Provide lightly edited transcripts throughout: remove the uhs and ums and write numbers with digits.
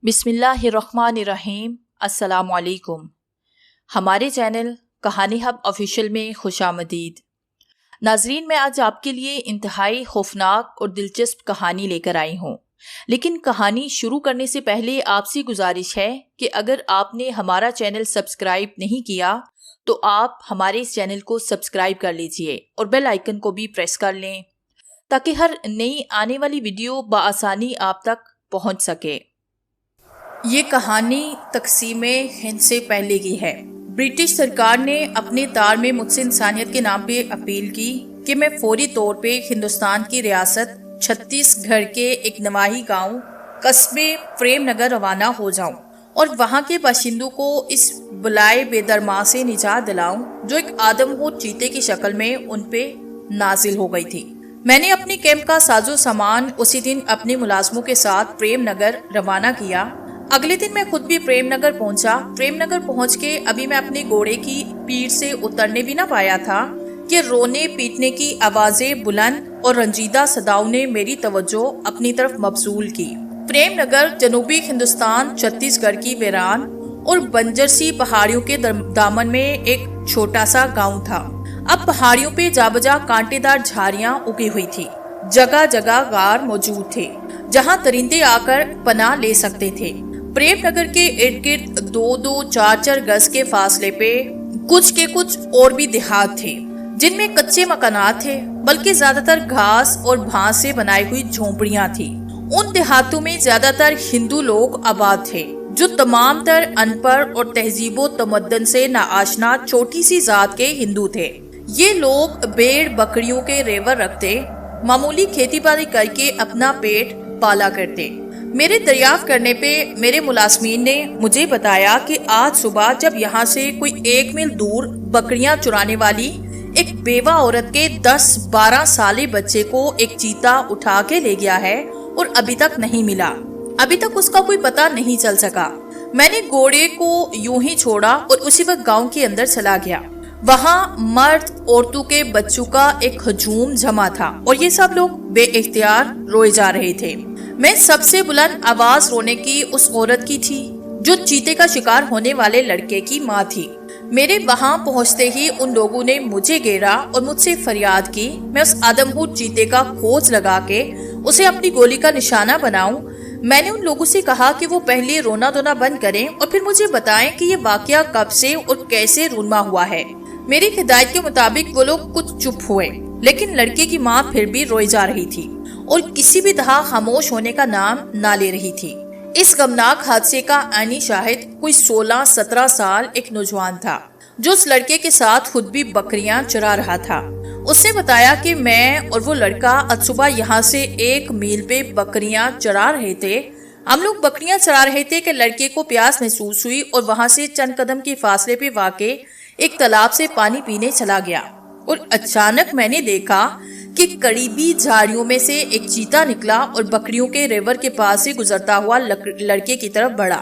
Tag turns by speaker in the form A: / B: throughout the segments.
A: बिस्मिल्लाहिर्रहमानिर्रहीम। अस्सलामुअलैकुम। हमारे चैनल कहानी हब ऑफिशियल में खुशामदीद। नाजरीन, मैं आज आपके लिए इंतहाई खौफनाक और दिलचस्प कहानी लेकर आई हूँ। लेकिन कहानी शुरू करने से पहले आपसे गुजारिश है कि अगर आपने हमारा चैनल सब्सक्राइब नहीं किया तो आप हमारे इस चैनल को सब्सक्राइब कर लीजिए और बेल आइकन को भी प्रेस कर लें ताकि हर नई आने वाली वीडियो बआसानी आप तक पहुँच सके। ये कहानी तकसीम हिंद से पहले की है। ब्रिटिश सरकार ने अपने तार में मुझसे इंसानियत के नाम पे अपील की कि मैं फौरी तौर पे हिंदुस्तान की रियासत छत्तीसगढ़ के एक नवाही गांव कस्बे प्रेमनगर रवाना हो जाऊं और वहां के बाशिंदों को इस बुलाए बेदरमा से निजात दिलाऊं जो एक आदमखोर चीते की शक्ल में उन पे नाजिल हो गई थी। मैंने अपने कैंप का साजो सामान उसी दिन अपने मुलाजमों के साथ प्रेमनगर रवाना किया। अगले दिन मैं खुद भी प्रेमनगर पहुंचा। प्रेमनगर पहुंच के अभी मैं अपने घोड़े की पीठ से उतरने भी ना पाया था कि रोने पीटने की आवाजें बुलंद और रंजीदा सदाओं ने मेरी तवज्जो अपनी तरफ मबसूल की। प्रेमनगर जनूबी हिंदुस्तान छत्तीसगढ़ की वीरान और बंजर सी पहाड़ियों के दामन में एक छोटा सा गाँव था। अब पहाड़ियों पे जाबजा कांटेदार झाड़ियां उगी हुई थी। जगह जगह गार मौजूद थे जहां परिंदे आकर पनाह ले सकते थे। प्रेमनगर के इर्द गिर्द 2-2, 4-4 गज के फासले पे कुछ और भी देहात थे जिनमें कच्चे मकानात थे, बल्कि ज्यादातर घास और भांस से बनाई हुई झोंपड़ियां थी। उन देहातों में ज्यादातर हिंदू लोग आबाद थे जो तमाम तर अनपढ़ और तहजीबो तमद्दन से नाआशना छोटी सी जात के हिंदू थे। ये लोग भेड़ बकरियों के रेवर रखते, मामूली खेती बाड़ी करके अपना पेट पाला करते। मेरे दरियाफ्त करने पे मेरे मुलाजमीन ने मुझे बताया कि आज सुबह जब यहाँ से कोई 1 मील दूर बकरियां चुराने वाली एक बेवा औरत के 10-12 साले बच्चे को एक चीता उठा के ले गया है और अभी तक नहीं मिला। अभी तक उसका कोई पता नहीं चल सका। मैंने घोड़े को यूं ही छोड़ा और उसी वक्त गाँव के अंदर चला गया। वहाँ मर्द औरतों के बच्चों का एक हजूम जमा था और ये सब लोग बेइख्तियार रोए जा रहे थे। मैं सबसे बुलंद आवाज रोने की उस औरत की थी जो चीते का शिकार होने वाले लड़के की माँ थी। मेरे वहां पहुंचते ही उन लोगों ने मुझे घेरा और मुझसे फरियाद की मैं उस आदमखोर चीते का खोज लगा के उसे अपनी गोली का निशाना बनाऊं। मैंने उन लोगों से कहा कि वो पहले रोना धोना बंद करें और फिर मुझे बताएं कि ये वाकया कब से और कैसे रूनमा हुआ है। मेरी हिदायत के मुताबिक वो लोग कुछ चुप हुए, लेकिन लड़के की माँ फिर भी रोई जा रही थी और किसी भी तरह खामोश होने का नाम ना ले रही थी। इस गमनाक हादसे का आईनी शाहिद कोई 16-17 साल एक नौजवान था जो उस लड़के के साथ खुद भी बकरियां चरा रहा था। उसने बताया कि मैं और वो लड़का आज सुबह यहाँ से 1 मील पे बकरियां चरा रहे थे। हम लोग बकरियां चरा रहे थे कि लड़के को प्यास महसूस हुई और वहाँ से चंद कदम के फासले पे वाक़े एक तालाब से पानी पीने चला गया और अचानक मैंने देखा कि करीबी झाड़ियों में से एक चीता निकला और बकरियों के रेवर के पास से गुजरता हुआ लड़के की तरफ बढ़ा।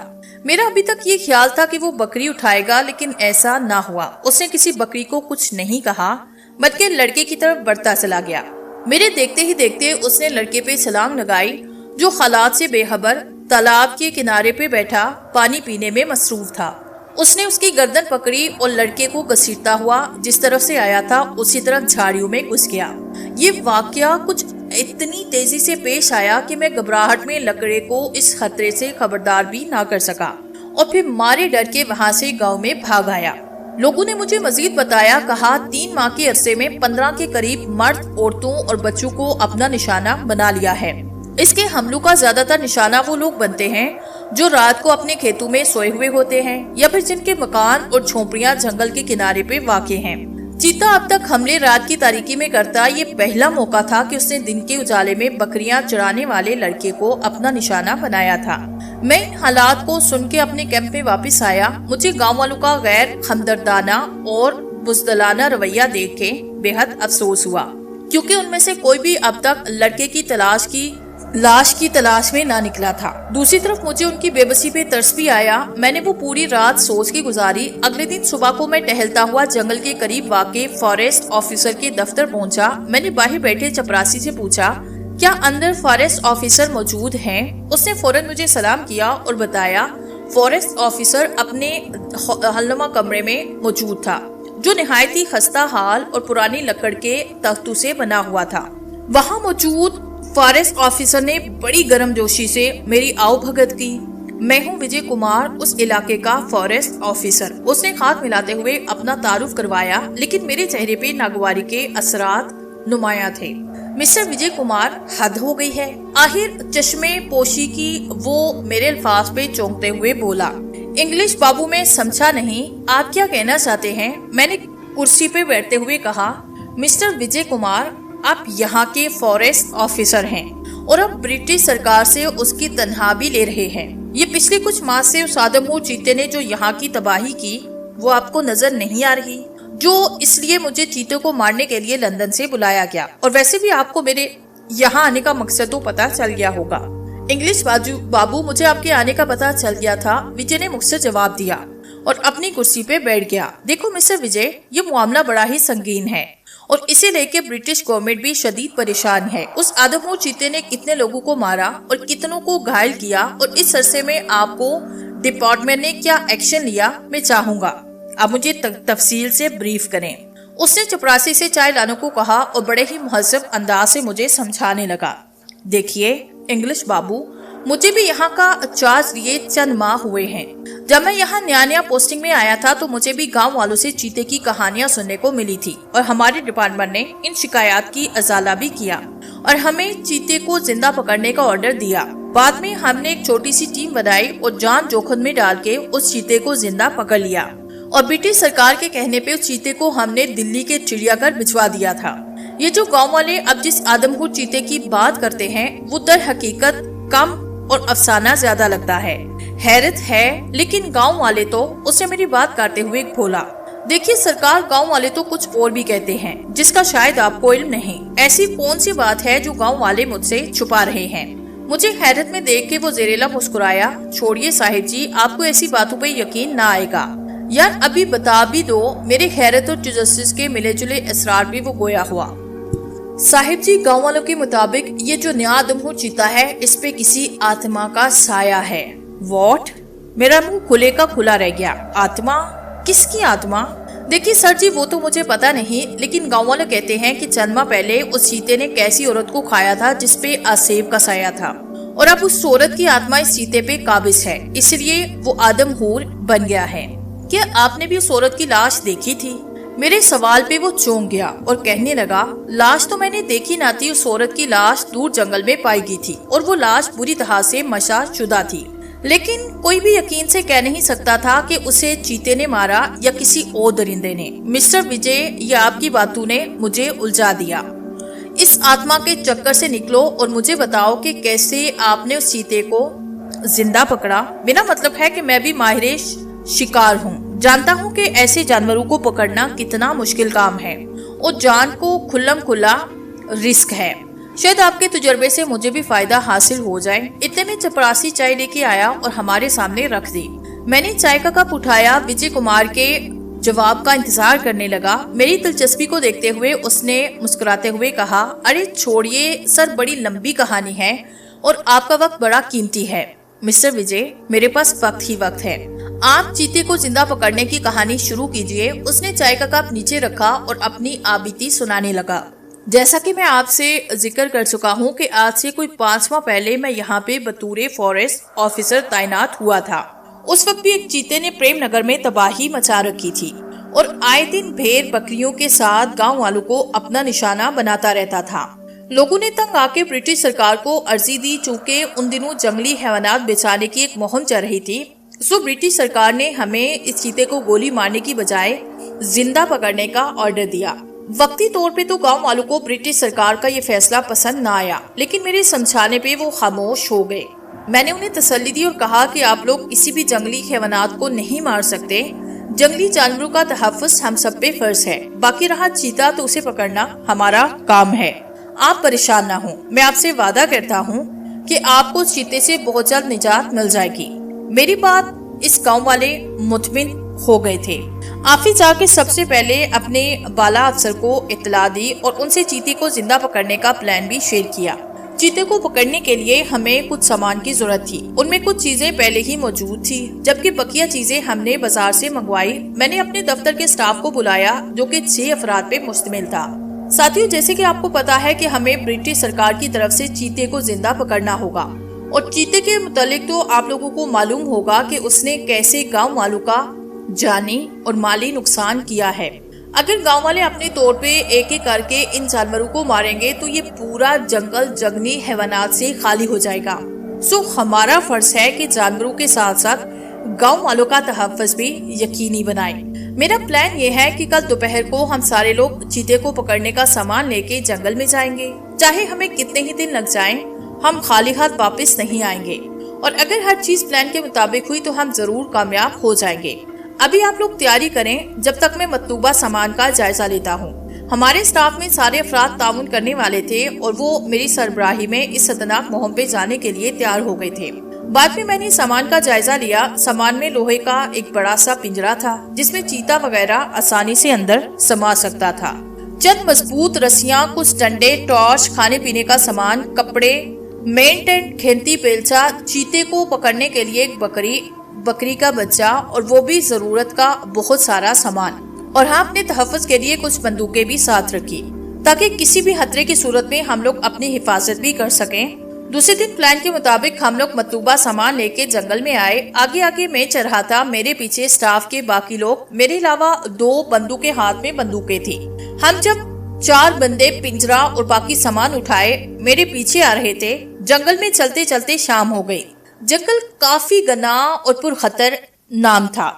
A: मेरा अभी तक ये ख्याल था कि वो बकरी उठाएगा, लेकिन ऐसा ना हुआ। उसने किसी बकरी को कुछ नहीं कहा बल्कि लड़के की तरफ बढ़ता चला गया। मेरे देखते ही देखते उसने लड़के पे छलांग लगाई जो हालात से बेखबर तालाब के किनारे पे बैठा पानी पीने में मसरूफ था। उसने उसकी गर्दन पकड़ी और लड़के को घसीटता हुआ जिस तरफ से आया था उसी तरफ झाड़ियों में घुस गया। ये वाकया कुछ इतनी तेजी से पेश आया कि मैं घबराहट में लकड़े को इस खतरे से खबरदार भी ना कर सका और फिर मारे डर के वहाँ से गांव में भाग आया। लोगों ने मुझे मजीद बताया, कहा 3 माह के अरसे में 15 के करीब मर्द औरतों और बच्चों को अपना निशाना बना लिया है। इसके हमलों का ज्यादातर निशाना वो लोग बनते हैं जो रात को अपने खेतों में सोए हुए होते हैं या फिर जिनके मकान और झोंपड़ियां जंगल के किनारे पे वाक़े हैं। चीता अब तक हमले रात की तारीकी में करता ये पहला मौका था कि उसने दिन के उजाले में बकरियां चराने वाले लड़के को अपना निशाना बनाया था। मैं इन हालात को सुन के अपने कैंप में वापस आया। मुझे गाँव वालों का गैर हमदर्दाना और बुज़दिलाना रवैया देख के बेहद अफसोस हुआ, क्योंकि उनमें से कोई भी अब तक लड़के की लाश की तलाश में ना निकला था। दूसरी तरफ मुझे उनकी बेबसी पे तरस भी आया। मैंने वो पूरी रात सोच के गुजारी। अगले दिन सुबह को मैं टहलता हुआ जंगल के करीब वाक़े फॉरेस्ट ऑफिसर के दफ्तर पहुंचा। मैंने बाहर बैठे चपरासी से पूछा क्या अंदर फॉरेस्ट ऑफिसर मौजूद हैं? उसने फौरन मुझे सलाम किया और बताया फॉरेस्ट ऑफिसर अपने हलनुमा कमरे में मौजूद था, जो निहायत ही खस्ता हाल और पुरानी लकड़ के तख्तों से बना हुआ था। वहाँ मौजूद फॉरेस्ट ऑफिसर ने बड़ी गर्मजोशी से मेरी आओ भगत की। मैं हूँ विजय कुमार, उस इलाके का फॉरेस्ट ऑफिसर। उसने हाथ मिलाते हुए अपना तारुफ करवाया, लेकिन मेरे चेहरे पे नागवारी के असरात नुमाया थे। मिस्टर विजय कुमार, हद हो गई है। आखिर चश्मे पोशी की वो मेरे अल्फाज पे चौंकते हुए बोला। इंग्लिश बाबू में समझा नहीं, आप क्या कहना चाहते हैं? मैंने कुर्सी पे बैठते हुए कहा, मिस्टर विजय कुमार, आप यहाँ के फॉरेस्ट ऑफिसर हैं और अब ब्रिटिश सरकार से उसकी तनख्वाह भी ले रहे हैं। ये पिछले कुछ माह से उस आदमखोर चीते ने जो यहाँ की तबाही की, वो आपको नजर नहीं आ रही? जो इसलिए मुझे चीते को मारने के लिए लंदन से बुलाया गया। और वैसे भी आपको मेरे यहाँ आने का मकसद तो पता चल गया होगा। इंग्लिश बाबू, मुझे आपके आने का पता चल गया था, विजय ने मुझसे जवाब दिया और अपनी कुर्सी पे बैठ गया। देखो मिस्टर विजय, ये मामला बड़ा ही संगीन है और इसे लेके ब्रिटिश गवर्नमेंट भी शदीद परेशान है। उस आदमखोर चीते ने कितने लोगों को मारा और कितनों को घायल किया, और इस अरसे में आपको डिपार्टमेंट ने क्या एक्शन लिया, मैं चाहूंगा आप मुझे तफसील से ब्रीफ करें। उसने चपरासी से चाय लाने को कहा और बड़े ही मुहज़्ज़ब अंदाज से मुझे समझाने लगा। देखिए इंग्लिश बाबू, मुझे भी यहाँ का चार्ज लिए चंद माह हुए हैं। जब मैं यहाँ नया पोस्टिंग में आया था तो मुझे भी गांव वालों से चीते की कहानियाँ सुनने को मिली थी, और हमारे डिपार्टमेंट ने इन शिकायत की अजाला भी किया और हमें चीते को जिंदा पकड़ने का ऑर्डर दिया। बाद में हमने एक छोटी सी टीम बनाई और जान जोखिम में डाल के उस चीते को जिंदा पकड़ लिया, और ब्रिटिश सरकार के कहने पे उस चीते को हमने दिल्ली के चिड़ियाघर भिजवा दिया था। ये जो गांव वाले अब जिस आदमखोर चीते की बात करते हैं, वो दर हकीकत कम और अफसाना ज्यादा लगता है। हैरत है, लेकिन गांव वाले तो, उसने मेरी बात काटते हुए बोला, देखिए सरकार, गांव वाले तो कुछ और भी कहते हैं जिसका शायद आपको इल्म नहीं। ऐसी कौन सी बात है जो गांव वाले मुझसे छुपा रहे हैं? मुझे हैरत में देख के वो ज़ेरेला मुस्कुराया। छोड़िए साहिब जी, आपको ऐसी बातों पे यकीन ना आएगा। यार अभी बता भी दो, मेरे हैरत और तजस्सुस के मिले जुले असरार भी वो गोया हुआ। साहिब जी, गांव वालों के मुताबिक ये जो नया आदमखोर चीता है, इस पे किसी आत्मा का साया है। व्हाट? मेरा मुंह खुले का खुला रह गया। आत्मा? किसकी आत्मा? देखिए सर जी, वो तो मुझे पता नहीं, लेकिन गांव वाले कहते हैं कि चंद माह पहले उस चीते ने कैसी औरत को खाया था जिसपे आसेब का साया था, और अब उस औरत की आत्मा इस चीते पे काबिज है, इसलिए वो आदमखोर बन गया है। क्या आपने भी उस औरत की लाश देखी थी? मेरे सवाल पे वो चौंक गया और कहने लगा, लाश तो मैंने देखी ना थी। उस औरत की लाश दूर जंगल में पाई गई थी और वो लाश बुरी तरह से मशाशुदा थी, लेकिन कोई भी यकीन से कह नहीं सकता था कि उसे चीते ने मारा या किसी और दरिंदे ने। मिस्टर विजय, ये आपकी बातों ने मुझे उलझा दिया। इस आत्मा के चक्कर से निकलो और मुझे बताओ कि कैसे आपने उस चीते को जिंदा पकड़ा। मेरा मतलब है कि मैं भी माहिर शिकार हूँ, जानता हूँ कि ऐसे जानवरों को पकड़ना कितना मुश्किल काम है और जान को खुल्लम खुल्ला रिस्क है। शायद आपके तजुर्बे से मुझे भी फायदा हासिल हो जाए। इतने में चपरासी चाय लेके आया और हमारे सामने रख दी। मैंने चाय का कप उठाया, विजय कुमार के जवाब का इंतजार करने लगा। मेरी दिलचस्पी को देखते हुए उसने मुस्कुराते हुए कहा, अरे छोड़िए सर, बड़ी लंबी कहानी है और आपका वक्त बड़ा कीमती है। मिस्टर विजय, मेरे पास वक्त ही वक्त है, आप चीते को जिंदा पकड़ने की कहानी शुरू कीजिए। उसने चाय का कप नीचे रखा और अपनी आबीती सुनाने लगा। जैसा कि मैं आपसे जिक्र कर चुका हूँ कि आज से कोई 5 माह पहले मैं यहाँ पे बतौर फॉरेस्ट ऑफिसर तैनात हुआ था। उस वक्त भी एक चीते ने प्रेम नगर में तबाही मचा रखी थी और आए दिन भेड़ बकरियों के साथ गांव वालों को अपना निशाना बनाता रहता था। लोगों ने तंग आके ब्रिटिश सरकार को अर्जी दी, चूँकि उन दिनों जंगली हैवानात बेचाने की एक मुहिम चल रही थी। सो ब्रिटिश सरकार ने हमें इस चीते को गोली मारने की बजाय जिंदा पकड़ने का ऑर्डर दिया। वक्ती तौर पे तो गांव वालों को ब्रिटिश सरकार का ये फैसला पसंद ना आया, लेकिन मेरे समझाने पे वो खामोश हो गए। मैंने उन्हें तसल्ली दी और कहा कि आप लोग किसी भी जंगली हैवानात को नहीं मार सकते। जंगली जानवरों का तहफ़्फ़ुज़ हम सब पे फर्ज है। बाकी रहा चीता, तो उसे पकड़ना हमारा काम है। आप परेशान ना हो, मैं आपसे वादा करता हूँ कि आपको चीते से बहुत जल्द निजात मिल जाएगी। मेरी बात इस गांव वाले मुतमिन हो गए थे। आफिस जाके सबसे पहले अपने बाला अफसर को इत्तला दी और उनसे चीते को जिंदा पकड़ने का प्लान भी शेयर किया। चीते को पकड़ने के लिए हमें कुछ सामान की जरूरत थी। उनमें कुछ चीजें पहले ही मौजूद थी, जबकि बकिया चीजें हमने बाजार से मंगवाई। मैंने अपने दफ्तर के स्टाफ को बुलाया जो कि 6 अफराद पे मुश्तमिल था। साथियों, जैसे कि आपको पता है कि हमें ब्रिटिश सरकार की तरफ से चीते को जिंदा पकड़ना होगा, और चीते के मुतालिक तो आप लोगों को मालूम होगा कि उसने कैसे गाँव वालों का जानी और माली नुकसान किया है। अगर गांव वाले अपने तौर पे एक एक करके इन जानवरों को मारेंगे तो ये पूरा जंगल जंगली हैवानात से खाली हो जाएगा। सो हमारा फर्ज है कि जानवरों के साथ साथ गांव वालों का तहफ़्फ़ुज़ भी यकीनी बनाएं। मेरा प्लान ये है कि कल दोपहर को हम सारे लोग चीते को पकड़ने का सामान लेके जंगल में जाएंगे। चाहे हमें कितने ही दिन लग जाएं, हम खाली हाथ वापस नहीं आएंगे, और अगर हर चीज प्लान के मुताबिक हुई तो हम जरूर कामयाब हो जाएंगे। अभी आप लोग तैयारी करें जब तक मैं मतलूबा सामान का जायजा लेता हूँ। हमारे स्टाफ में सारे अफराद ताउन करने वाले थे और वो मेरी सरबराही में इस खतरनाक मुहिम पे जाने के लिए तैयार हो गए थे। बाद में मैंने सामान का जायजा लिया। सामान में लोहे का एक बड़ा सा पिंजरा था जिसमें चीता वगैरह आसानी से अंदर समा सकता था। चंद मजबूत रस्सियां, कुछ डंडे, टॉर्च, खाने पीने का सामान, कपड़े, मेन टेंट, खेंती पेलचा, चीते को पकड़ने के लिए एक बकरी का बच्चा, और वो भी जरूरत का बहुत सारा सामान। और हाँ, अपने तहफ़्फ़ुज़ के लिए कुछ बंदूकें भी साथ रखी ताकि किसी भी खतरे की सूरत में हम लोग अपनी हिफाजत भी कर सकें। दूसरे दिन प्लान के मुताबिक हम लोग मतलूबा सामान लेके जंगल में आए। आगे आगे मैं चल रहा था, मेरे पीछे स्टाफ के बाकी लोग, मेरे अलावा 2 बंदूकें हाथ में बंदूकें थी। हम जब 4 बंदे पिंजरा और बाकी सामान उठाए मेरे पीछे आ रहे थे। जंगल में चलते चलते शाम हो गई। जंगल काफी घना और पुरखतर नाम था।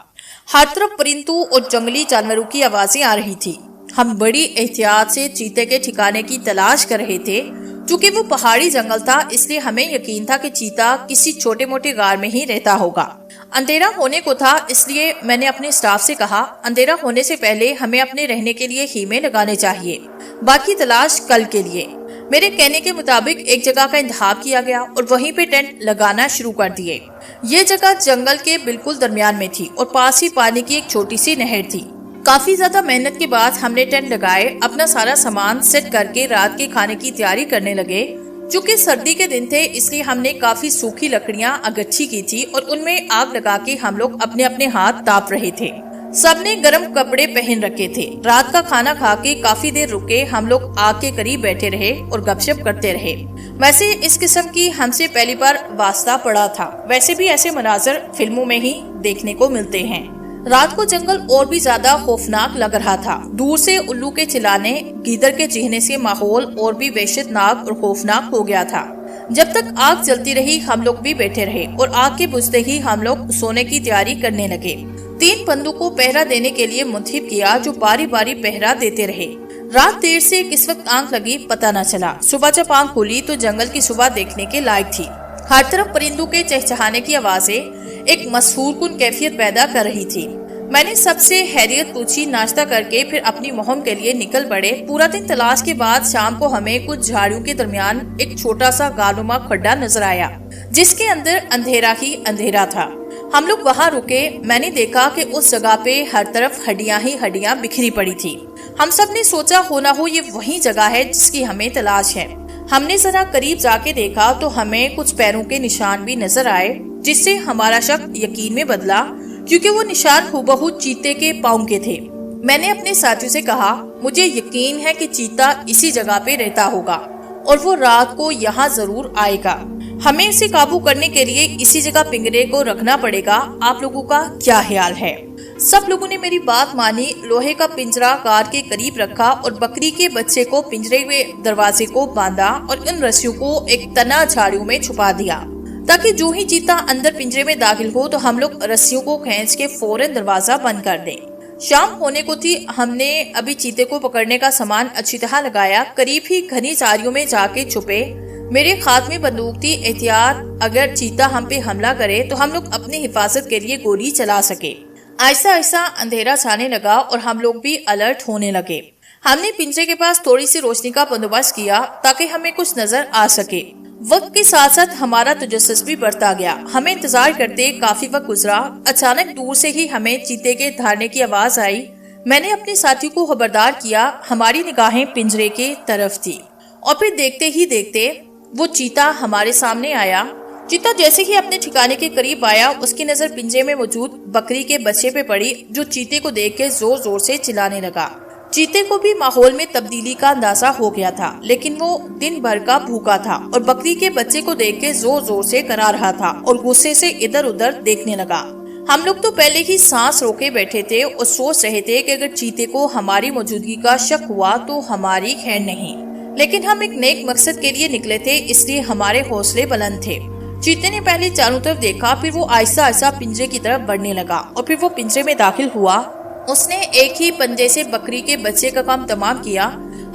A: हर तरफ परिंदों और जंगली जानवरों की आवाजें आ रही थी। हम बड़ी एहतियात से चीते के ठिकाने की तलाश कर रहे थे। चूंकि वो पहाड़ी जंगल था, इसलिए हमें यकीन था कि चीता किसी छोटे मोटे गार में ही रहता होगा। अंधेरा होने को था, इसलिए मैंने अपने स्टाफ से कहा, अंधेरा होने से पहले हमें अपने रहने के लिए हीमे लगाने चाहिए, बाकी तलाश कल के लिए। मेरे कहने के मुताबिक एक जगह का इंतखाब किया गया और वहीं पे टेंट लगाना शुरू कर दिए। ये जगह जंगल के बिल्कुल दरमियान में थी और पास ही पानी की एक छोटी सी नहर थी। काफी ज्यादा मेहनत के बाद हमने टेंट लगाए, अपना सारा सामान सेट करके रात के खाने की तैयारी करने लगे। चूँकि सर्दी के दिन थे, इसलिए हमने काफी सूखी लकड़ियां इकट्ठी की थी और उनमें आग लगा के हम लोग अपने अपने हाथ ताप रहे थे। सबने गर्म कपड़े पहन रखे थे। रात का खाना खा के काफी देर रुके, हम लोग आग के करीब बैठे रहे और गपशप करते रहे। वैसे इस किस्म की हमसे पहली बार वास्ता पड़ा था। वैसे भी ऐसे मनाजर फिल्मों में ही देखने को मिलते हैं। रात को जंगल और भी ज्यादा खौफनाक लग रहा था। दूर से उल्लू के चिल्लाने, गीदड़ के चीखने से माहौल और भी वहशतनाक और खौफनाक हो गया था। जब तक आग जलती रही हम लोग भी बैठे रहे और आग के बुझते ही हम लोग सोने की तैयारी करने लगे। 3 बंदों को पहरा देने के लिए मुंतखब किया जो बारी बारी पहरा देते रहे। रात देर से किस वक्त आंख लगी पता न चला। सुबह जब आंख खुली तो जंगल की सुबह देखने के लायक थी। हर तरफ परिंदों के चहचहाने की आवाजें एक मसहूर कुन कैफियत पैदा कर रही थी। मैंने सबसे हैरियत पूछी, नाश्ता करके फिर अपनी मुहिम के लिए निकल पड़े। पूरा दिन तलाश के बाद शाम को हमें कुछ झाड़ियों के दरमियान एक छोटा सा गालनुमा खड्डा नजर आया जिसके अंदर अंधेरा ही अंधेरा था। हम लोग वहाँ रुके। मैंने देखा कि उस जगह पे हर तरफ हड्डियां ही हड्डियां बिखरी पड़ी थी। हम सब ने सोचा हो ना हो ये वही जगह है जिसकी हमें तलाश है। हमने जरा करीब जाके देखा तो हमें कुछ पैरों के निशान भी नजर आए, जिससे हमारा शक यकीन में बदला क्योंकि वो निशान हुबहू चीते के पाँव के थे। मैंने अपने साथियों से कहा, मुझे यकीन है कि चीता इसी जगह पे रहता होगा और वो रात को यहाँ जरूर आएगा। हमें इसे काबू करने के लिए इसी जगह पिंजरे को रखना पड़ेगा। आप लोगों का क्या ख्याल है? सब लोगों ने मेरी बात मानी। लोहे का पिंजरा कार के करीब रखा और बकरी के बच्चे को पिंजरे में दरवाजे को बांधा और इन रस्सियों को एक तना झाड़ियों में छुपा दिया ताकि जो ही चीता अंदर पिंजरे में दाखिल हो तो हम लोग रस्सियों को खींच के फौरन दरवाजा बंद कर दें। शाम होने को थी। हमने अभी चीते को पकड़ने का सामान अच्छी तरह लगाया। करीब ही घनी झाड़ियों में जाके छुपे। मेरे हाथ में बंदूक थी, एहतियात अगर चीता हम पे हमला करे तो हम लोग अपनी हिफाजत के लिए गोली चला सके। ऐसा ऐसा अंधेरा छाने लगा और हम लोग भी अलर्ट होने लगे। हमने पिंजरे के पास थोड़ी सी रोशनी का बंदोबस्त किया ताकि हमें कुछ नजर आ सके। वक्त के साथ साथ हमारा तजस्सुस भी बढ़ता गया। हमें इंतजार करते काफी वक्त गुजरा। अचानक दूर से ही हमें चीते के धारने की आवाज आई। मैंने अपने साथियों को खबरदार किया। हमारी निगाहें पिंजरे के तरफ थी और फिर देखते ही देखते वो चीता हमारे सामने आया। चीता जैसे ही अपने ठिकाने के करीब आया, उसकी नजर पिंजरे में मौजूद बकरी के बच्चे पे पड़ी, जो चीते को देख के जोर जोर से चिल्लाने लगा। चीते को भी माहौल में तब्दीली का अंदाजा हो गया था, लेकिन वो दिन भर का भूखा था और बकरी के बच्चे को देख के जोर जोर से करा रहा था और गुस्से से इधर उधर देखने लगा। हम लोग तो पहले ही सांस रोके बैठे थे और सोच रहे थे कि अगर चीते को हमारी मौजूदगी का शक हुआ तो हमारी खैर नहीं, लेकिन हम एक नेक मकसद के लिए निकले थे, इसलिए हमारे हौसले बुलंद थे। चीते ने पहले चारों तरफ देखा, फिर वो आहिस्ता आहिस्ता पिंजरे की तरफ बढ़ने लगा और फिर वो पिंजरे में दाखिल हुआ। उसने एक ही पंजे से बकरी के बच्चे का काम तमाम किया।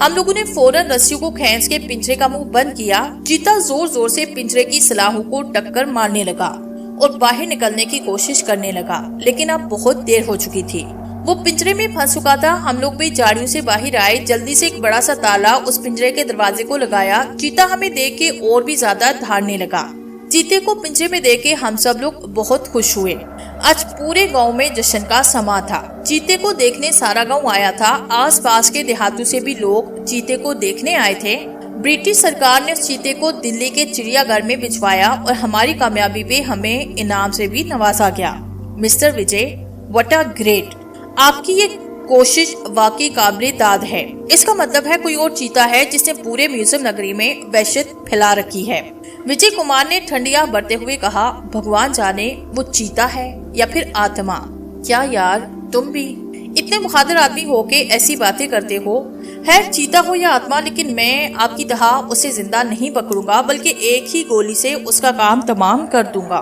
A: हम लोगों ने फौरन रस्सियों को खींच के पिंजरे का मुंह बंद किया। चीता जोर जोर से पिंजरे की सलाखों को टक्कर मारने लगा और बाहर निकलने की कोशिश करने लगा, लेकिन अब बहुत देर हो चुकी थी। वो पिंजरे में फंस चुका था। हम लोग भी झाड़ियों से बाहर आए, जल्दी से एक बड़ा सा ताला उस पिंजरे के दरवाजे को लगाया। चीता हमें देख के और भी ज्यादा धाड़ने लगा। चीते को पिंजरे में देख के हम सब लोग बहुत खुश हुए। आज पूरे गांव में जश्न का समा था। चीते को देखने सारा गांव आया था। आस पास के देहातों से भी लोग चीते को देखने आए थे। ब्रिटिश सरकार ने उस चीते को दिल्ली के चिड़ियाघर में भिजवाया और हमारी कामयाबी पे हमें इनाम से भी नवाजा गया। Mister Vijay, what a great! आपकी ये कोशिश वाकई काबिले दाद है। इसका मतलब है कोई और चीता है जिसने पूरे म्यूजियम नगरी में वहशत फैला रखी है। विजय कुमार ने ठंडिया भरते हुए कहा, भगवान जाने वो चीता है या फिर आत्मा। क्या यार, तुम भी इतने मुखादिर आदमी हो के ऐसी बातें करते हो। है चीता हो या आत्मा, लेकिन मैं आपकी तरह उसे जिंदा नहीं पकड़ूंगा, बल्कि एक ही गोली से उसका काम तमाम कर दूंगा।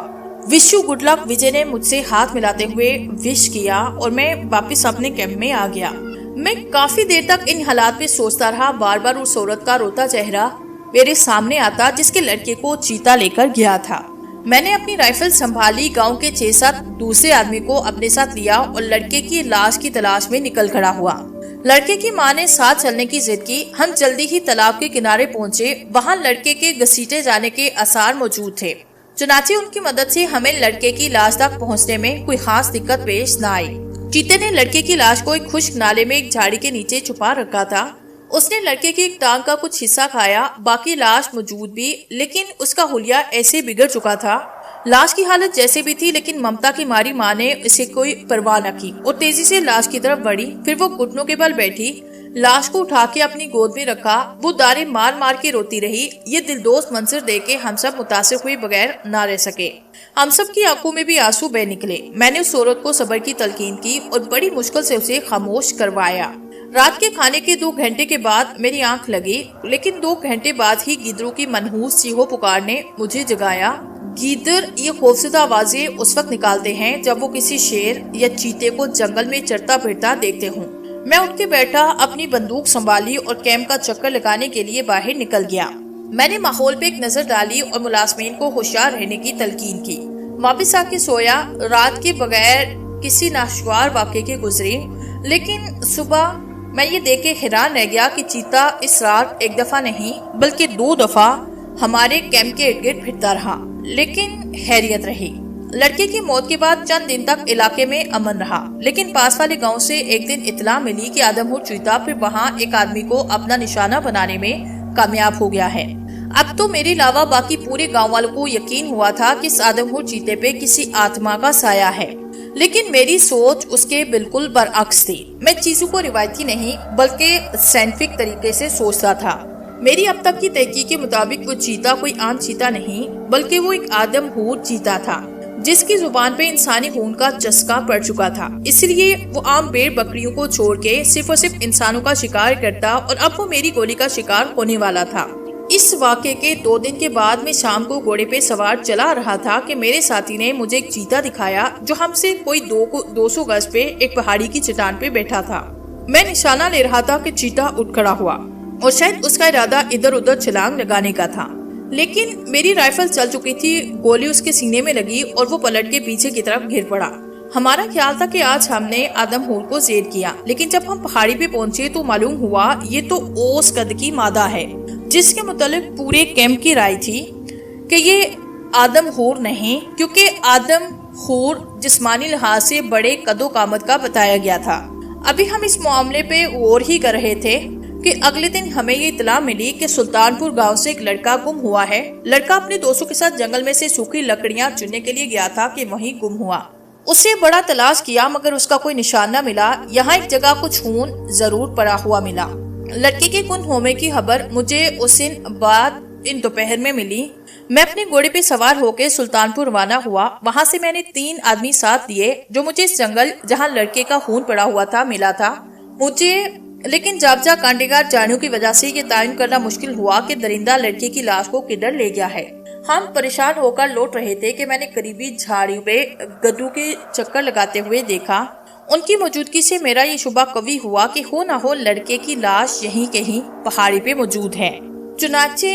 A: Wish you good luck. Vijay ने मुझसे हाथ मिलाते हुए विश किया और मैं वापस अपने कैंप में आ गया। मैं काफी देर तक इन हालात में सोचता रहा। बार बार उस औरत का रोता चेहरा मेरे सामने आता जिसके लड़के को चीता लेकर गया था। मैंने अपनी राइफल संभाली, गांव के 6-7 दूसरे आदमी को अपने साथ लिया और लड़के की लाश की तलाश में निकल खड़ा हुआ। लड़के की मां ने साथ चलने की जिद की। हम जल्दी ही तालाब के किनारे पहुंचे। वहां लड़के के घसीटे जाने के आसार मौजूद थे। चुनाचे उनकी मदद से हमें लड़के की लाश तक पहुंचने में कोई खास दिक्कत पेश न आई। चीते ने लड़के की लाश को एक खुश्क नाले में एक झाड़ी के नीचे छुपा रखा था। उसने लड़के की एक टांग का कुछ हिस्सा खाया, बाकी लाश मौजूद भी, लेकिन उसका हुलिया ऐसे बिगड़ चुका था। लाश की हालत जैसे भी थी, लेकिन ममता की मारी माँ ने इसे कोई परवाह न की और तेजी से लाश की तरफ बढ़ी। फिर वो घुटनों के बल बैठी, लाश को उठा के अपनी गोद में रखा। वो दारे मार मार के रोती रही। ये दिलदोज मंजर देख के हम सब मुतासिर हुए बगैर ना रह सके। हम सब की आंखों में भी आंसू बह निकले। मैंने उस औरत को सब्र की तलकीन की और बड़ी मुश्किल से उसे खामोश करवाया। रात के खाने के 2 घंटे के बाद मेरी आंख लगी, लेकिन 2 घंटे बाद ही गिदरों की मनहूस चीहो पुकार ने मुझे जगाया। गीदड़ ये खौफजदा आवाजें उस वक्त निकालते हैं जब वो किसी शेर या चीते को जंगल में चरता फिरता देखते हों। मैं उठ के बैठा, अपनी बंदूक संभाली और कैंप का चक्कर लगाने के लिए बाहर निकल गया। मैंने माहौल पे एक नजर डाली और मुलाजमीन को होशियार रहने की तलकीन की। वापिस आके सोया। रात के बगैर किसी नाशवार वाक़े के गुजरे, लेकिन सुबह मैं ये देख के हैरान रह गया कि चीता इस रात एक दफा नहीं बल्कि 2 दफा हमारे कैंप के इर्द गिर्द फिरता रहा, लेकिन हैरियत रही। लड़के की मौत के बाद चंद दिन तक इलाके में अमन रहा, लेकिन पास वाले गांव से एक दिन इत्तला मिली कि आदमहुर चीता फिर वहां एक आदमी को अपना निशाना बनाने में कामयाब हो गया है। अब तो मेरे अलावा बाकी पूरे गांव वालों को यकीन हुआ था कि इस आदमहुर चीते पे किसी आत्मा का साया है, लेकिन मेरी सोच उसके बिल्कुल बरअक्स थी। मैं चीजों को रिवायती नहीं बल्कि साइंटिफिक तरीके से सोचता था। मेरी अब तक की तहकीक के मुताबिक वो चीता कोई आम चीता नहीं बल्कि वो एक आदमहूर चीता था जिसकी जुबान पे इंसानी खून का चस्का पड़ चुका था। इसलिए वो आम भेड़ बकरियों को छोड़ के सिर्फ और सिर्फ इंसानों का शिकार करता और अब वो मेरी गोली का शिकार होने वाला था। इस वाक़े के 2 दिन के बाद मैं शाम को घोड़े पे सवार चला रहा था कि मेरे साथी ने मुझे एक चीता दिखाया जो हमसे कोई 200 गज पे एक पहाड़ी की चट्टान पे बैठा था। मैं निशाना ले रहा था कि चीता उठ खड़ा हुआ और शायद उसका इरादा इधर उधर छलांग लगाने का था, लेकिन मेरी राइफल चल चुकी थी। गोली उसके सीने में लगी और वो पलट के पीछे की तरफ गिर पड़ा। हमारा ख्याल था कि आज हमने आदमहूर को ज़ेर किया, लेकिन जब हम पहाड़ी पे पहुंचे तो मालूम हुआ ये तो ओस कद की मादा है, जिसके मुतालिक पूरे कैंप की राय थी कि ये आदमहूर नहीं, क्योंकि आदमहूर जिस्मानी लिहाज से बड़े कदो कामत का बताया गया था। अभी हम इस मामले पे गौर ही कर रहे थे कि अगले दिन हमें ये इतला मिली कि सुल्तानपुर गांव से एक लड़का गुम हुआ है। लड़का अपने दोस्तों के साथ जंगल में से सूखी लकड़ियां चुनने के लिए गया था कि वहीं गुम हुआ। उसे बड़ा तलाश किया मगर उसका कोई निशान न मिला। यहाँ एक जगह कुछ खून जरूर पड़ा हुआ मिला। लड़के के गुम होने की खबर मुझे उस दिन बाद इन दोपहर में मिली। मैं अपने घोड़े पे सवार होकर सुल्तानपुर रवाना हुआ। वहाँ से मैंने 3 आदमी साथ लिए जो मुझे इस जंगल जहाँ लड़के का खून पड़ा हुआ था मिला था। लेकिन जाबजा कांटेगार जानू की वजह से ये तयन करना मुश्किल हुआ कि दरिंदा लड़के की लाश को किधर ले गया है। हम परेशान होकर लौट रहे थे कि मैंने करीबी झाड़ियों पे गद्दू के चक्कर लगाते हुए देखा। उनकी मौजूदगी से मेरा ये शुबा कवी हुआ कि हो ना हो लड़के की लाश यहीं कहीं पहाड़ी पे मौजूद है। चुनाचे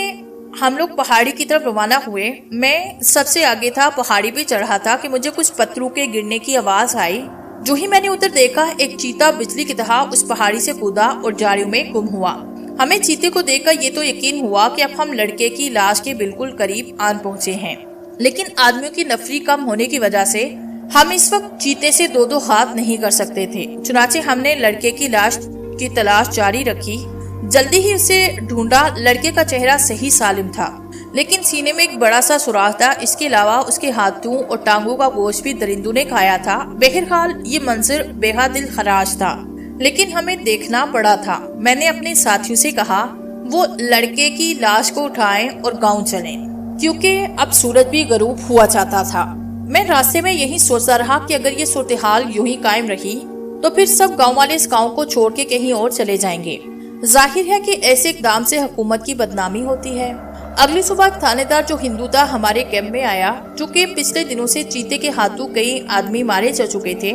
A: हम लोग पहाड़ी की तरफ रवाना हुए। मैं सबसे आगे था, पहाड़ी पे चढ़ा था कि मुझे कुछ पत्थरों के गिरने की आवाज आई। जो ही मैंने उधर देखा, एक चीता बिजली की तरह उस पहाड़ी से कूदा और झाड़ियों में गुम हुआ। हमें चीते को देखकर ये तो यकीन हुआ कि अब हम लड़के की लाश के बिल्कुल करीब आन पहुंचे हैं। लेकिन आदमियों की नफरी कम होने की वजह से हम इस वक्त चीते से 2-2 हाथ नहीं कर सकते थे। चुनाचे हमने लड़के की लाश की तलाश जारी रखी। जल्दी ही उसे ढूंढा। लड़के का चेहरा सही सालिम था, लेकिन सीने में एक बड़ा सा सुराख था। इसके अलावा उसके हाथों और टांगों का गोश्त भी दरिंदों ने खाया था। बहरहाल ये मंजर बेहद दिल खराज था, लेकिन हमें देखना पड़ा था। मैंने अपने साथियों से कहा वो लड़के की लाश को उठाएं और गांव चलें, क्योंकि अब सूरज भी गरूब हुआ चाहता था। मैं रास्ते में यही सोचता रहा कि अगर ये सूरत हाल यूं ही कायम रही तो फिर सब गाँव वाले इस गाँव को छोड़ के कहीं और चले जाएंगे। जाहिर है कि ऐसे इकदाम से हुकूमत की बदनामी होती है। अगली सुबह थानेदार जो हिंदू था हमारे कैंप में आया, जो कि पिछले दिनों से चीते के हाथों कई आदमी मारे जा चुके थे,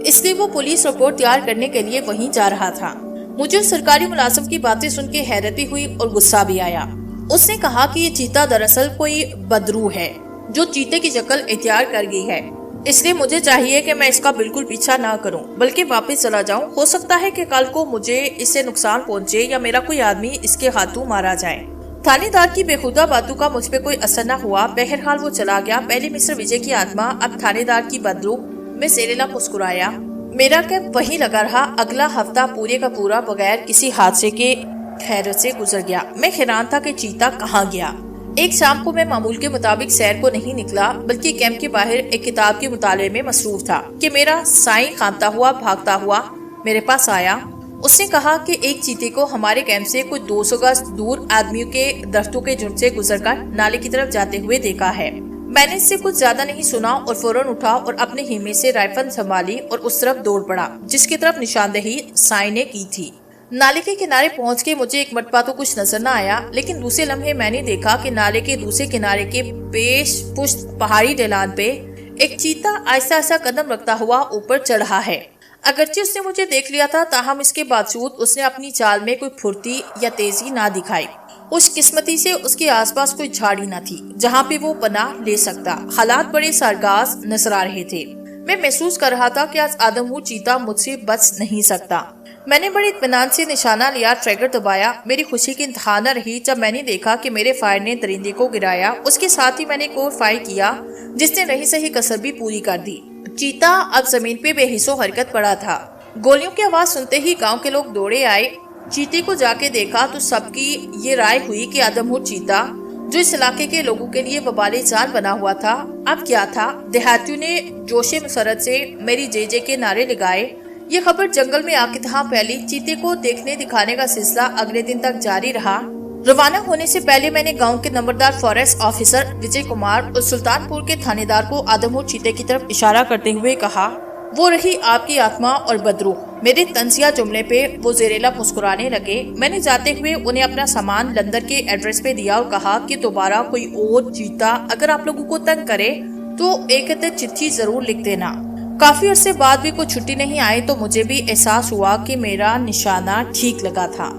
A: इसलिए वो पुलिस रिपोर्ट तैयार करने के लिए वहीं जा रहा था। मुझे उस सरकारी मुलाजिम की बातें सुन के हैरत भी हुई और गुस्सा भी आया। उसने कहा कि ये चीता दरअसल कोई बदरू है जो चीते की शक्ल इख्तियार कर गई है, इसलिए मुझे चाहिए कि मैं इसका बिल्कुल पीछा ना करूं, बल्कि वापस चला जाऊं। हो सकता है कि कल को मुझे इससे नुकसान पहुंचे या मेरा कोई आदमी इसके हाथों मारा जाए। थानेदार की बेखुदा बातों का मुझ पे कोई असर न हुआ। बहरहाल वो चला गया। पहले मिस्टर विजय की आत्मा अब थानेदार की बदलू में सेरेला मुस्कुराया। मेरा कैंप वहीं लगा रहा। अगला हफ्ता पूरे का पूरा बगैर किसी हादसे के हैरत से गुजर गया। मैं हैरान था कि चीता कहाँ गया। एक शाम को मैं मामूल के मुताबिक सैर को नहीं निकला, बल्कि कैंप के बाहर एक किताब के मुताले में मसरूफ था कि मेरा साईं खामता हुआ भागता हुआ मेरे पास आया। उसने कहा कि एक चीते को हमारे कैंप से कुछ 200 गज दूर आदमियों के दरख्तों के झुंड से गुजरकर नाले की तरफ जाते हुए देखा है। मैंने इससे कुछ ज्यादा नहीं सुना और फौरन उठा और अपने हिम्मत से राइफल संभाली और उस तरफ दौड़ पड़ा जिसकी तरफ निशानदेही साईं ने की थी। नाले के किनारे पहुंच के मुझे एक मटपा तो कुछ नजर न आया, लेकिन दूसरे लम्हे मैंने देखा कि नाले के दूसरे किनारे के पेश पुष्ट पहाड़ी ढलान पे एक चीता आहिस्ता आहिस्ता कदम रखता हुआ ऊपर चढ़ा है। अगरचे उसने मुझे देख लिया था, ताहम इसके बावजूद उसने अपनी चाल में कोई फुर्ती या तेजी ना दिखाई। खुशकिस्मती से उसके आसपास कोई झाड़ी न थी जहाँ पे वो पनाह ले सकता। हालात बड़े सरगाज नजर आ रहे थे। मैं महसूस कर रहा था कि आज आदमहू चीता मुझसे बच नहीं सकता। मैंने बड़े इत्मीनान से निशाना लिया, ट्रिगर दबाया। मेरी खुशी की इंतहा न रही जब मैंने देखा कि मेरे फायर ने दरिंदे को गिराया। उसके साथ ही मैंने एक और फायर किया जिसने रही सही कसर भी पूरी कर दी। चीता अब जमीन पे बेहिस्सो हरकत पड़ा था। गोलियों की आवाज सुनते ही गांव के लोग दौड़े आए। चीते को जाके देखा तो सबकी ये राय हुई कि आदमहू चीता जो इस इलाके के लोगों के लिए वबाले जान बना हुआ था, अब क्या था। देहातियों ने जोशे मुसरत से मेरी जे के नारे लगाए। ये खबर जंगल में आग की तरह फैली। चीते को देखने दिखाने का सिलसिला अगले दिन तक जारी रहा। रवाना होने से पहले मैंने गांव के नंबरदार फॉरेस्ट ऑफिसर विजय कुमार और सुल्तानपुर के थानेदार को आदमहू चीते की तरफ इशारा करते हुए कहा, वो रही आपकी आत्मा और बदरू। मेरे तंजिया जुमले पे वो जेरेला मुस्कुराने लगे। मैंने जाते हुए उन्हें अपना सामान लंदन के एड्रेस पे दिया और कहा कि दोबारा कोई और चीता अगर आप लोगों को तंग करे तो एक चिट्ठी जरूर लिख देना। काफी अरसे बाद भी कोई छुट्टी नहीं आई तो मुझे भी एहसास हुआ कि मेरा निशाना ठीक लगा था।